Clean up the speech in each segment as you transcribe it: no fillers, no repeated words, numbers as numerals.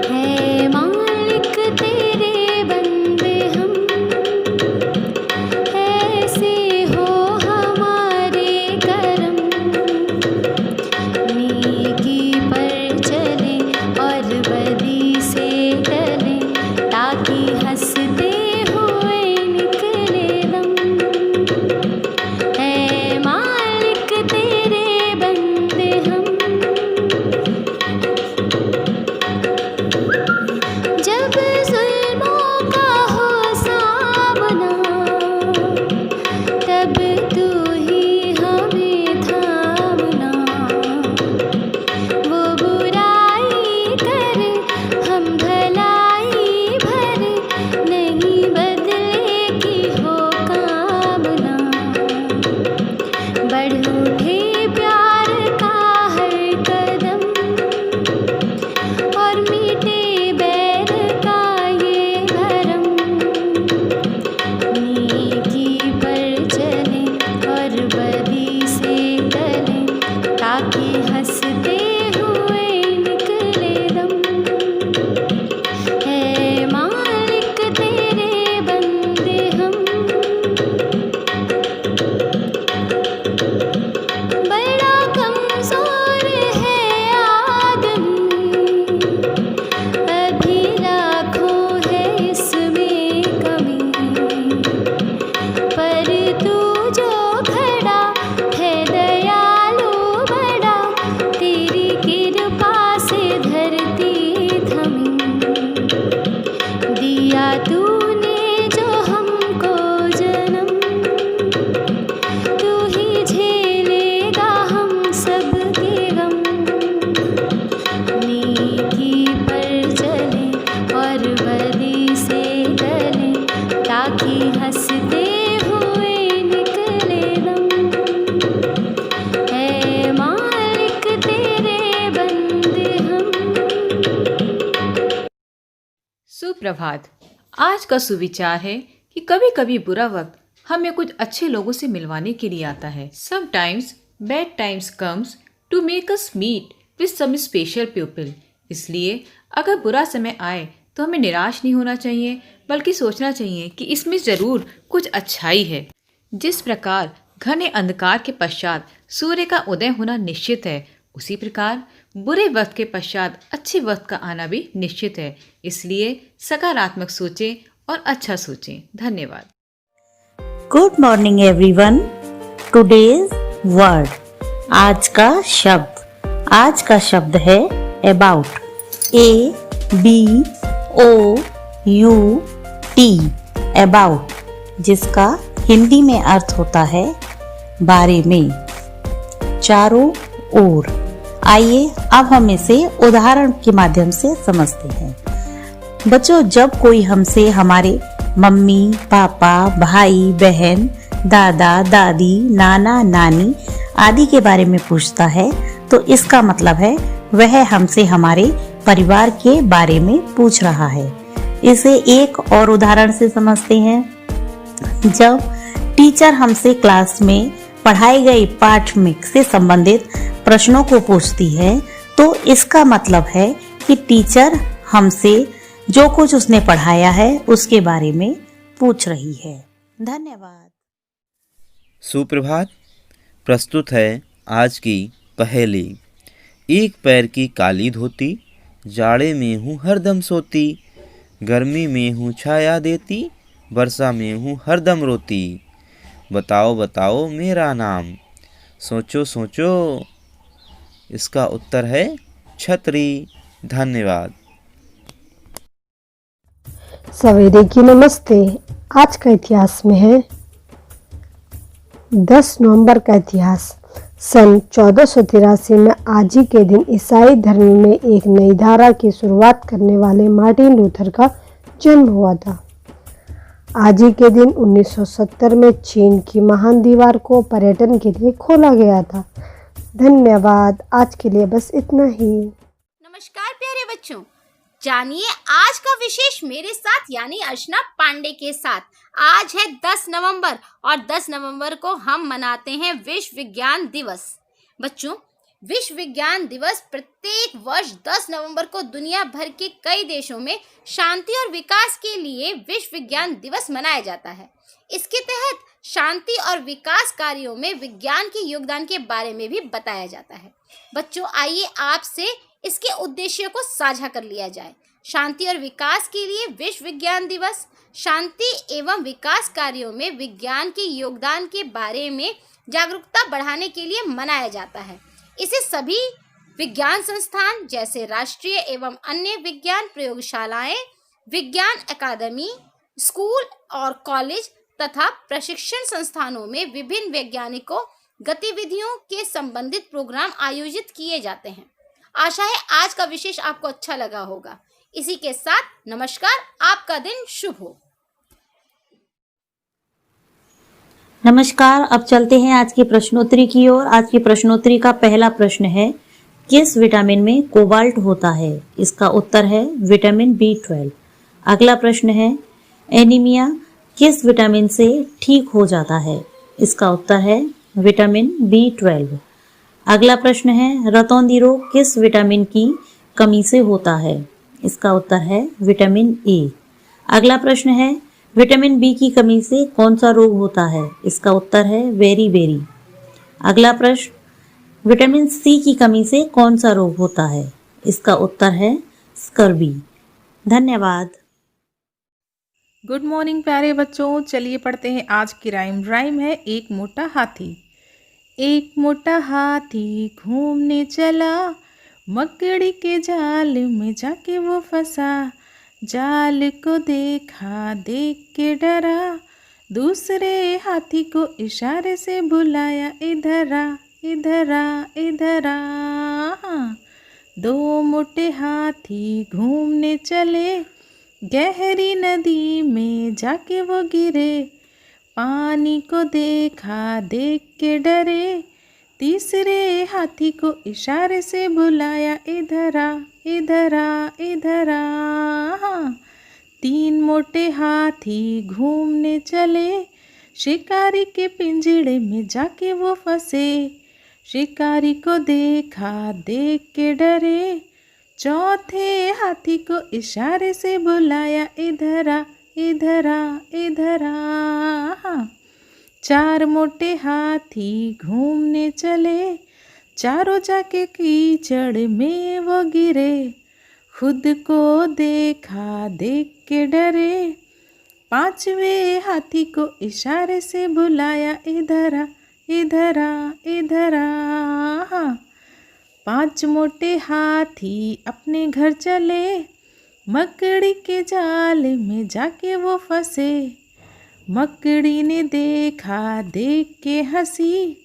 है मालिक तेरे बंदे हम, ऐसे हो हमारे करम। नेकी पर चले और बदी से टले, ताकि हंसते हुए निकले दम। है मालिक तेरे बंदे हम, जब जुल्मों का हो सामना, तब तू ही हमें थामना। वो बुराई करे हम भलाई भरे, नहीं बदले की हो कामना। बढ़ उठे प्यार का हर कदम, और मीटे बैर का ये भरम। नेकी पर चले और बदी से टले, ताकि हंसते हुए निकले दम। है मालिक तेरे बंदे हम, बड़ा कमजोर है आदमी, अभी लाखों है इसमें कमी। पर तू जो खड़ा है दयालु बड़ा, तेरी कृपा से धरती थमी। दिया तूने जो हमको जन्म, तू ही झेलेगा हम सबके गम। नेकी पर चले और बदी से टले, ताकि हंसते हुए निकले दम। है मालिक तेरे बंदे हम। सुप्रभात। आज का सुविचार है कि कभी कभी बुरा वक्त हमें कुछ अच्छे लोगों से मिलवाने के लिए आता है। Sometimes bad times comes to make us meet with some special people। इसलिए अगर बुरा समय आए तो हमें निराश नहीं होना चाहिए, बल्कि सोचना चाहिए कि इसमें ज़रूर कुछ अच्छाई है। जिस प्रकार घने अंधकार के पश्चात सूर्य का उदय होना निश्चित है, उसी प्रकार बुरे वक्त के पश्चात अच्छे वक्त का आना भी निश्चित है। इसलिए सकारात्मक सोचें और अच्छा सोचें। धन्यवाद। Good morning everyone. Today's word, आज का शब्द है अबाउट। ABOUT, अबाउट, जिसका हिंदी में अर्थ होता है बारे में, चारों ओर। आइए अब हम इसे उदाहरण के माध्यम से समझते हैं। बच्चों, जब कोई हमसे हमारे मम्मी पापा भाई बहन दादा दादी नाना नानी आदि के बारे में पूछता है, तो इसका मतलब है वह हमसे हमारे परिवार के बारे में पूछ रहा है। इसे एक और उदाहरण से समझते हैं। जब टीचर हमसे क्लास में पढ़ाए गए पाठ में से संबंधित प्रश्नों को पूछती है, तो इसका मतलब है कि टीचर हमसे जो कुछ उसने पढ़ाया है उसके बारे में पूछ रही है। धन्यवाद। सुप्रभात। प्रस्तुत है आज की पहेली। एक पैर की काली धोती, जाड़े में हूँ हरदम सोती, गर्मी में हूँ छाया देती, वर्षा में हूँ हरदम रोती। बताओ बताओ मेरा नाम, सोचो सोचो, इसका उत्तर है छतरी। धन्यवाद। सवेरे की नमस्ते। आज का इतिहास में है 10 नवंबर का इतिहास। सन 1483 में आज ही के दिन ईसाई धर्म में एक नई धारा की शुरुआत करने वाले मार्टिन लूथर का जन्म हुआ था। आज ही के दिन 1970 में चीन की महान दीवार को पर्यटन के लिए खोला गया था। धन्यवाद। आज के लिए बस इतना ही। नमस्कार प्यारे बच्चों, जानिए आज का विशेष मेरे साथ यानी अर्चना पांडे के साथ। आज है 10 नवंबर और 10 नवंबर को हम मनाते हैं विश्व विज्ञान दिवस। बच्चों, विश्व विज्ञान दिवस प्रत्येक वर्ष 10 नवंबर को दुनिया भर के कई देशों में शांति और विकास के लिए विश्व विज्ञान दिवस मनाया जाता है। इसके तहत शांति और विकास कार्यों में विज्ञान के योगदान के बारे में भी बताया जाता है। बच्चों, आइए आपसे इसके उद्देश्यों को साझा कर लिया जाए। शांति और विकास के लिए विश्व विज्ञान दिवस शांति एवं विकास कार्यों में विज्ञान के योगदान के बारे में जागरूकता बढ़ाने के लिए मनाया जाता है। इसे सभी विज्ञान संस्थान जैसे राष्ट्रीय एवं अन्य विज्ञान प्रयोगशालाएं, विज्ञान अकादमी, स्कूल और कॉलेज तथा प्रशिक्षण संस्थानों में विभिन्न वैज्ञानिकों गतिविधियों के संबंधित प्रोग्राम आयोजित किए जाते हैं। आशा है आज का विशेष आपको अच्छा लगा होगा। इसी के साथ नमस्कार, आपका दिन शुभ हो। नमस्कार, अब चलते हैं आज की प्रश्नोत्तरी की ओर। आज की प्रश्नोत्तरी का पहला प्रश्न है, किस विटामिन में कोबाल्ट होता है? इसका उत्तर है विटामिन B12। अगला प्रश्न है, एनीमिया किस विटामिन से ठीक हो जाता है? इसका उत्तर है विटामिन B12। अगला प्रश्न है, रतौंधी रोग किस विटामिन की कमी से होता है? इसका उत्तर है विटामिन A। अगला प्रश्न है, विटामिन B की कमी से कौन सा रोग होता है? इसका उत्तर है बेरी। अगला प्रश्न, विटामिन C की कमी से कौन सा रोग होता है? इसका उत्तर है स्कर्वी। धन्यवाद। गुड मॉर्निंग प्यारे बच्चों, चलिए पढ़ते हैं आज की राइम। राइम है एक मोटा हाथी। एक मोटा हाथी घूमने चला, मकड़ी के जाल में जाके वो फंसा। जाल को देखा, देख के डरा, दूसरे हाथी को इशारे से बुलाया, इधर आ इधर आ इधर आ। दो मोटे हाथी घूमने चले, गहरी नदी में जाके वो गिरे। पानी को देखा, देख के डरे, तीसरे हाथी को इशारे से बुलाया, इधर आ इधर आ इधर आ। तीन मोटे हाथी घूमने चले, शिकारी के पिंजड़े में जाके वो फंसे। शिकारी को देखा, देख के डरे, चौथे हाथी को इशारे से बुलाया, इधर आ इधर आ इधर आ। चार मोटे हाथी घूमने चले, चारों जाके कीचड़ में वो गिरे। खुद को देखा, देख के डरे, पांचवें हाथी को इशारे से बुलाया, इधर आ इधर आ इधर आ। पांच मोटे हाथी अपने घर चले, मकड़ी के जाल में जाके वो फंसे। मकड़ी ने देखा, देख के हंसी,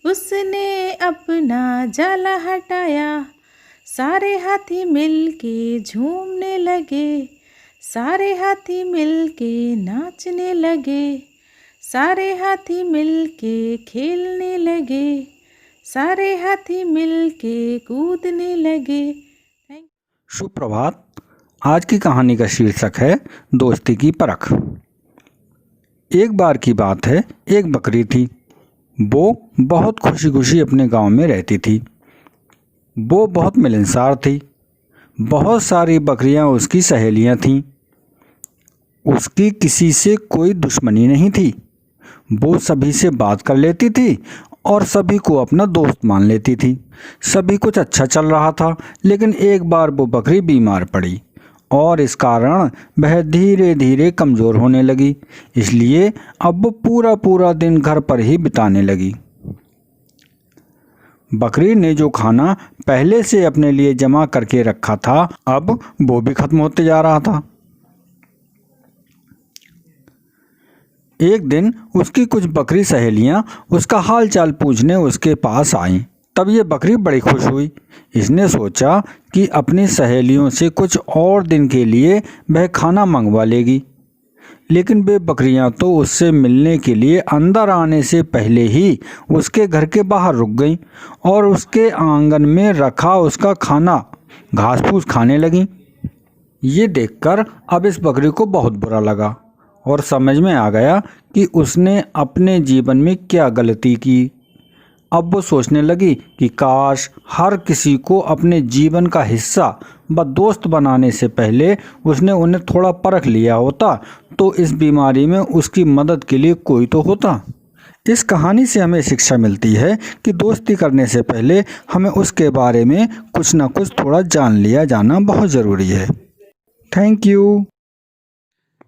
उसने अपना जाला हटाया। सारे हाथी मिलके झूमने लगे, सारे हाथी मिलके नाचने लगे, सारे हाथी मिलके खेलने लगे, सारे हाथी मिलके कूदने लगे। सुप्रभात। आज की कहानी का शीर्षक है दोस्ती की परख। एक बार की बात है, एक बकरी थी। वो बहुत खुशी खुशी अपने गांव में रहती थी। वो बहुत मिलनसार थी। बहुत सारी बकरियां उसकी सहेलियां थीं। उसकी किसी से कोई दुश्मनी नहीं थी। वो सभी से बात कर लेती थी और सभी को अपना दोस्त मान लेती थी। सभी कुछ अच्छा चल रहा था, लेकिन एक बार वो बकरी बीमार पड़ी और इस कारण वह धीरे धीरे कमज़ोर होने लगी। इसलिए अब वो पूरा दिन घर पर ही बिताने लगी। बकरी ने जो खाना पहले से अपने लिए जमा करके रखा था, अब वो भी खत्म होते जा रहा था। एक दिन उसकी कुछ बकरी सहेलियां उसका हाल चाल पूछने उसके पास आईं। तब ये बकरी बड़ी खुश हुई। इसने सोचा कि अपनी सहेलियों से कुछ और दिन के लिए वह खाना मंगवा लेगी। लेकिन वे बकरियां तो उससे मिलने के लिए अंदर आने से पहले ही उसके घर के बाहर रुक गईं और उसके आंगन में रखा उसका खाना घास फूस खाने लगीं। ये देखकर अब इस बकरी को बहुत बुरा लगा और समझ में आ गया कि उसने अपने जीवन में क्या गलती की। अब वो सोचने लगी कि काश हर किसी को अपने जीवन का हिस्सा व दोस्त बनाने से पहले उसने उन्हें थोड़ा परख लिया होता तो इस बीमारी में उसकी मदद के लिए कोई तो होता। इस कहानी से हमें शिक्षा मिलती है कि दोस्ती करने से पहले हमें उसके बारे में कुछ ना कुछ थोड़ा जान लिया जाना बहुत ज़रूरी है। Thank you.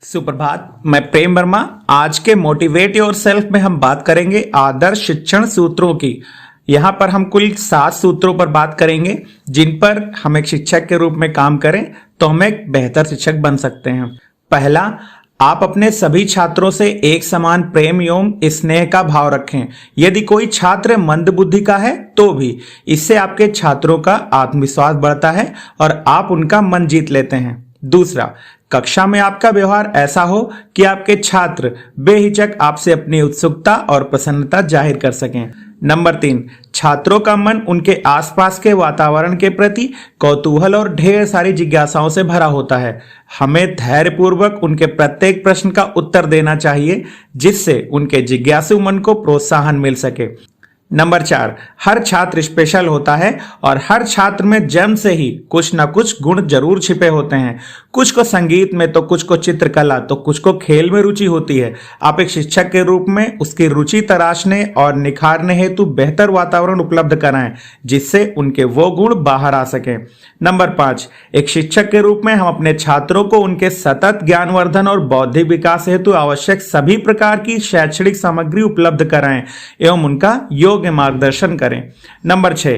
सुप्रभात, मैं प्रेम वर्मा। आज के मोटिवेट योरसेल्फ में हम बात करेंगे आदर्श शिक्षण सूत्रों की। यहाँ पर हम कुल 7 सूत्रों पर बात करेंगे जिन पर हम एक शिक्षक के रूप में काम करें तो हम एक बेहतर शिक्षक बन सकते हैं। पहला, आप अपने सभी छात्रों से एक समान प्रेम एवं स्नेह का भाव रखें। यदि कोई छात्र मंद बुद्धि का है तो भी इससे आपके छात्रों का आत्मविश्वास बढ़ता है और आप उनका मन जीत लेते हैं। दूसरा, कक्षा में आपका व्यवहार ऐसा हो कि आपके छात्र बेहिचक आपसे अपनी उत्सुकता और प्रसन्नता जाहिर कर सकें। नंबर 3, छात्रों का मन उनके आसपास के वातावरण के प्रति कौतूहल और ढेर सारी जिज्ञासाओं से भरा होता है। हमें धैर्यपूर्वक उनके प्रत्येक प्रश्न का उत्तर देना चाहिए जिससे उनके जिज्ञासु मन को प्रोत्साहन मिल सके। नंबर 4, हर छात्र स्पेशल होता है और हर छात्र में जन्म से ही कुछ न कुछ गुण जरूर छिपे होते हैं। कुछ को संगीत में तो कुछ को चित्रकला तो कुछ को खेल में रुचि होती है। आप एक शिक्षक के रूप में उसकी रुचि तराशने और निखारने हेतु बेहतर वातावरण उपलब्ध कराएं जिससे उनके वो गुण बाहर आ सकें। नंबर 5, एक शिक्षक के रूप में हम अपने छात्रों को उनके सतत ज्ञानवर्धन और बौद्धिक विकास हेतु आवश्यक सभी प्रकार की शैक्षणिक सामग्री उपलब्ध कराएं एवं उनका योग्य मार्गदर्शन करें। नंबर 6,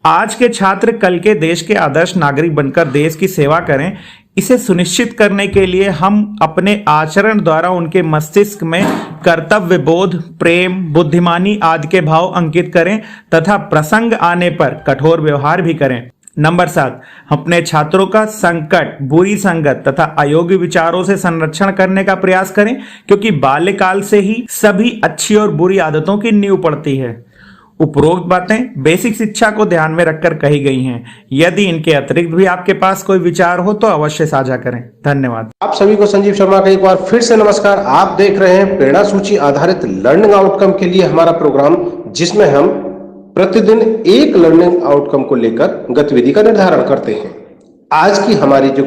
आज के छात्र कल के देश के आदर्श नागरिक बनकर देश की सेवा करें। इसे सुनिश्चित करने के लिए हम अपने आचरण द्वारा उनके मस्तिष्क में कर्तव्य बोध, प्रेम, बुद्धिमानी आदि के भाव अंकित करें तथा प्रसंग आने पर कठोर व्यवहार भी करें। नंबर 7, अपने छात्रों का संकट, बुरी संगत तथा अयोग्य विचारों से संरक्षण करने का प्रयास करें क्योंकि बाल्यकाल से ही सभी अच्छी और बुरी आदतों की नींव पड़ती है। उपरोक्त बातें बेसिक शिक्षा को ध्यान में रखकर कही गई हैं। यदि इनके अतिरिक्त भी आपके पास कोई विचार हो तो अवश्य साझा करें। धन्यवाद। आप सभी को संजीव शर्मा का एक बार फिर से नमस्कार। आप देख रहे हैं प्रेरणा सूची आधारित लर्निंग आउटकम के लिए हमारा प्रोग्राम, जिसमें हम प्रतिदिन एक लर्निंग आउटकम को लेकर गतिविधि का निर्धारण करते हैं। आज की हमारी जो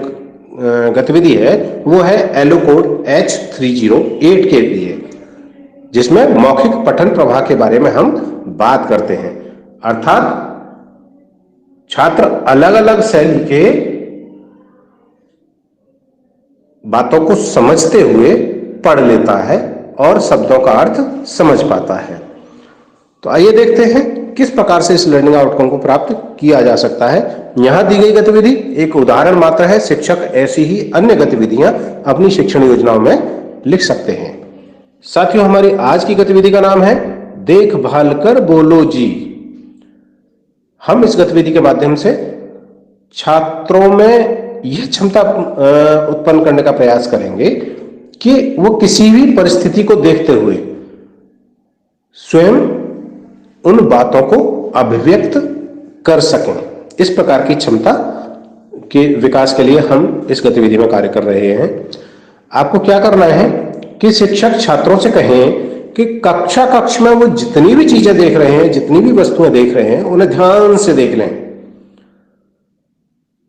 गतिविधि है वो है एलो कोड H308 के लिए, जिसमें मौखिक पठन प्रवाह के बारे में हम बात करते हैं। अर्थात छात्र अलग अलग शैली के बातों को समझते हुए पढ़ लेता है और शब्दों का अर्थ समझ पाता है। तो आइए देखते हैं किस प्रकार से इस लर्निंग आउटकम को प्राप्त किया जा सकता है। यहां दी गई गतिविधि एक उदाहरण मात्र है। शिक्षक ऐसी ही अन्य गतिविधियां अपनी शिक्षण योजनाओं में लिख सकते हैं। साथियों, हमारी आज की गतिविधि का नाम है देखभाल कर बोलो जी। हम इस गतिविधि के माध्यम से छात्रों में यह क्षमता उत्पन्न करने का प्रयास करेंगे कि वो किसी भी परिस्थिति को देखते हुए स्वयं उन बातों को अभिव्यक्त कर सकें। इस प्रकार की क्षमता के विकास के लिए हम इस गतिविधि में कार्य कर रहे हैं। आपको क्या करना है कि शिक्षक छात्रों से कहें कि कक्ष में वो जितनी भी चीजें देख रहे हैं, जितनी भी वस्तुएं देख रहे हैं, उन्हें ध्यान से देख लें।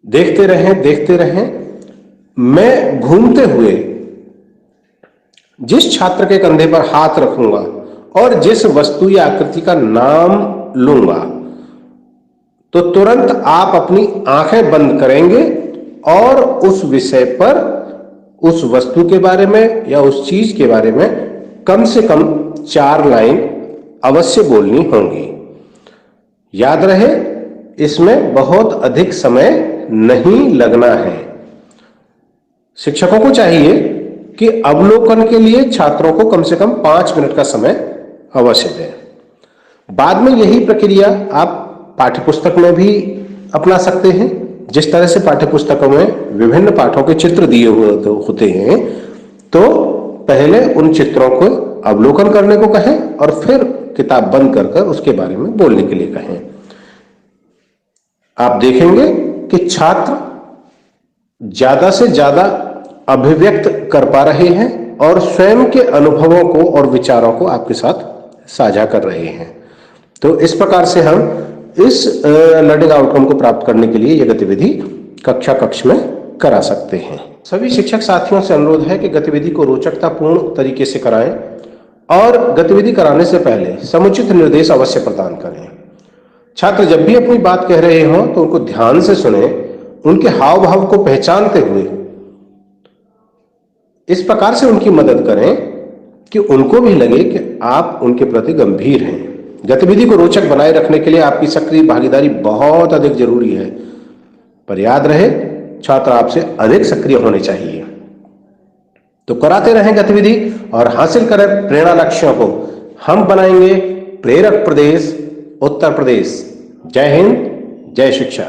देखते रहें। मैं घूमते हुए जिस छात्र के कंधे पर हाथ रखूंगा और जिस वस्तु या आकृति का नाम लूंगा तो तुरंत आप अपनी आंखें बंद करेंगे और उस विषय पर, उस वस्तु के बारे में या उस चीज के बारे में कम से कम 4 लाइन अवश्य बोलनी होंगी। याद रहे, इसमें बहुत अधिक समय नहीं लगना है। शिक्षकों को चाहिए कि अवलोकन के लिए छात्रों को कम से कम 5 मिनट का समय अवश्य दें। बाद में यही प्रक्रिया आप पाठ्यपुस्तक में भी अपना सकते हैं। जिस तरह से पाठ्यपुस्तकों में विभिन्न पाठों के चित्र दिए हुए होते हैं, तो पहले उन चित्रों को अवलोकन करने को कहें और फिर किताब बंद कर उसके बारे में बोलने के लिए कहें। आप देखेंगे कि छात्र ज्यादा से ज्यादा अभिव्यक्त कर पा रहे हैं और स्वयं के अनुभवों को और विचारों को आपके साथ साझा कर रहे हैं। तो इस प्रकार से हम इस लर्निंग आउटकम को प्राप्त करने के लिए यह गतिविधि कक्षा कक्ष में करा सकते हैं। सभी शिक्षक साथियों से अनुरोध है कि गतिविधि को रोचकतापूर्ण तरीके से कराएं और गतिविधि कराने से पहले समुचित निर्देश अवश्य प्रदान करें। छात्र जब भी अपनी बात कह रहे हों तो उनको ध्यान से सुने, उनके हाव भाव को पहचानते हुए इस प्रकार से उनकी मदद करें कि उनको भी लगे कि आप उनके प्रति गंभीर हैं। गतिविधि को रोचक बनाए रखने के लिए आपकी सक्रिय भागीदारी बहुत अधिक जरूरी है, पर याद रहे छात्र आपसे अधिक सक्रिय होने चाहिए। तो कराते रहें गतिविधि और हासिल करें प्रेरणा लक्ष्यों को। हम बनाएंगे प्रेरक प्रदेश उत्तर प्रदेश। जय हिंद, जय शिक्षा।